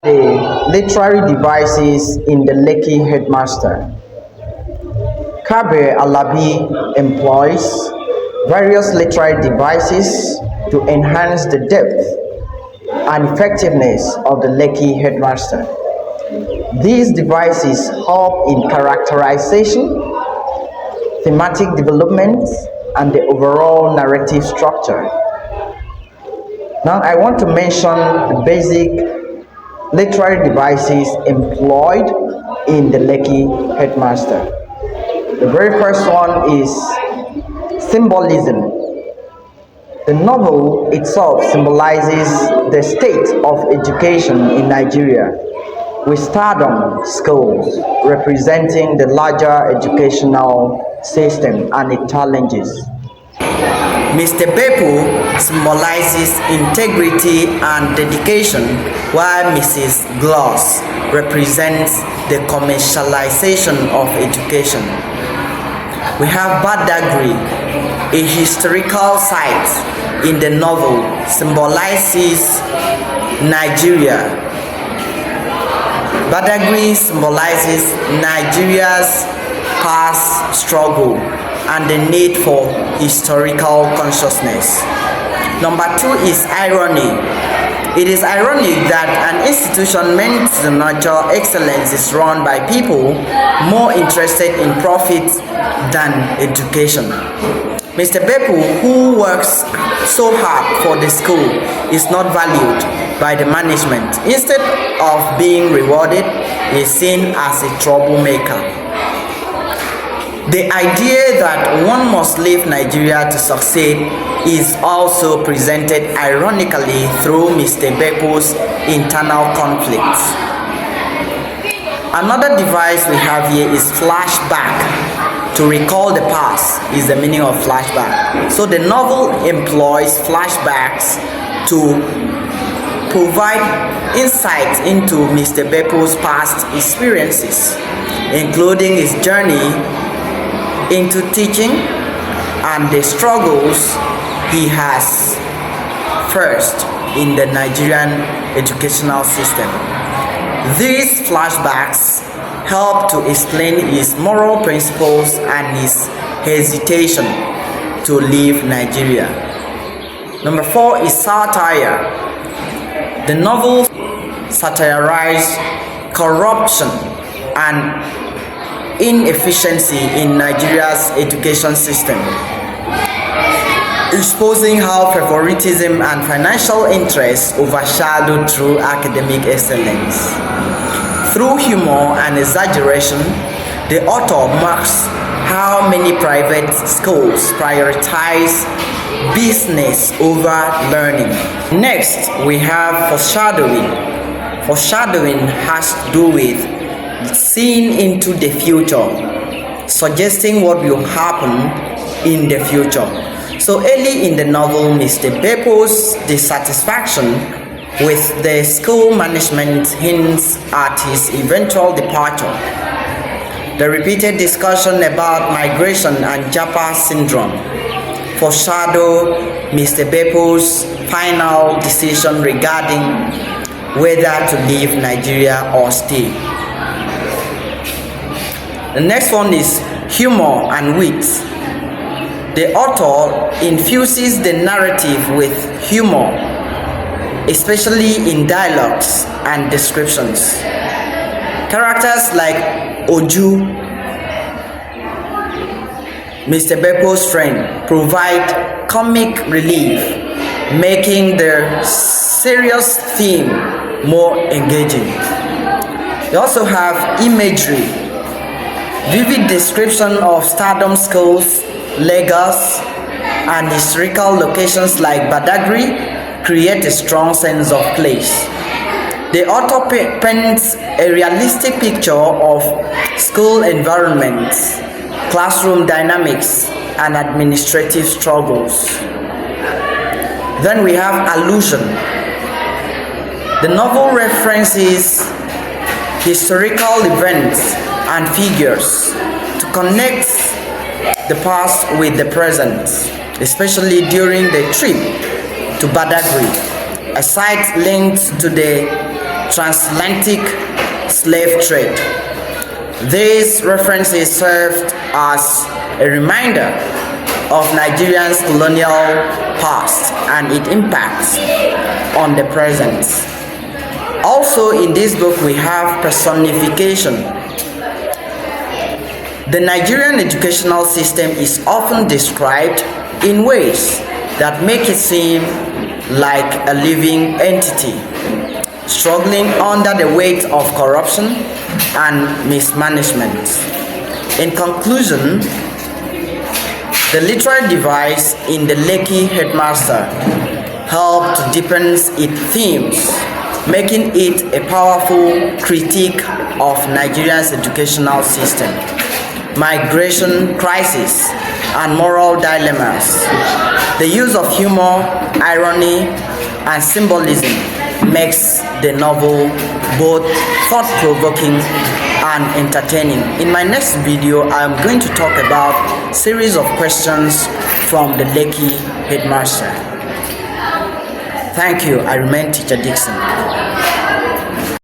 The literary devices in the Lekki Headmaster. Kabir employs various literary devices to enhance the depth and effectiveness of the Lekki Headmaster. These devices help in characterization, thematic development, and the overall narrative structure. Now, I want to mention the basic literary devices employed in the Lekki Headmaster. The very first one is symbolism. The novel itself symbolizes the state of education in Nigeria, with stardom schools representing the larger educational system and its challenges. Mr. Beppo symbolizes integrity and dedication, while Mrs. Gloss represents the commercialization of education. We have Badagry, a historical site in the novel, symbolizes Nigeria. Badagry symbolizes Nigeria's past struggle and the need for historical consciousness. Number 2 is irony. It is ironic that an institution meant to nurture excellence is run by people more interested in profit than education. Mr. Beppo, who works so hard for the school, is not valued by the management. Instead of being rewarded, he is seen as a troublemaker. The idea that one must leave Nigeria to succeed is also presented ironically through Mr. Beppo's internal conflicts. Another device we have here is flashback. To recall the past is the meaning of flashback. So the novel employs flashbacks to provide insight into Mr. Beppo's past experiences, including his journey into teaching and the struggles he has faced in the Nigerian educational system. These flashbacks help to explain his moral principles and his hesitation to leave Nigeria. Number 4 is satire. The novel satirizes corruption and inefficiency in Nigeria's education system, exposing how favoritism and financial interests overshadow true academic excellence. Through humor and exaggeration, the author marks how many private schools prioritize business over learning. Next, we have foreshadowing. Foreshadowing has to do with seeing into the future, suggesting what will happen in the future. So early in the novel, Mr. Beppo's dissatisfaction with the school management hints at his eventual departure. The repeated discussion about migration and Japa syndrome foreshadow Mr. Beppo's final decision regarding whether to leave Nigeria or stay. The next one is humor and wit. The author infuses the narrative with humor, especially in dialogues and descriptions. Characters like Oju, Mr. Beppo's friend, provide comic relief, making the serious theme more engaging. You also have imagery. Vivid description of stardom schools, Lagos, and historical locations like Badagry create a strong sense of place. The author paints a realistic picture of school environments, classroom dynamics, and administrative struggles. Then we have allusion. The novel references historical events and figures to connect the past with the present, especially during the trip to Badagry, a site linked to the transatlantic slave trade. These references served as a reminder of Nigeria's colonial past and its impacts on the present. Also, in this book, we have personification. The Nigerian educational system is often described in ways that make it seem like a living entity, struggling under the weight of corruption and mismanagement. In conclusion, the literary device in the Lekki Headmaster helped to deepen its themes, making it a powerful critique of Nigeria's educational system, migration crisis, and moral dilemmas. The use of humor, irony, and symbolism makes the novel both thought-provoking and entertaining. In my next video, I am going to talk about a series of questions from the Lekki Headmaster. Thank you. I remain Teacher Dixon.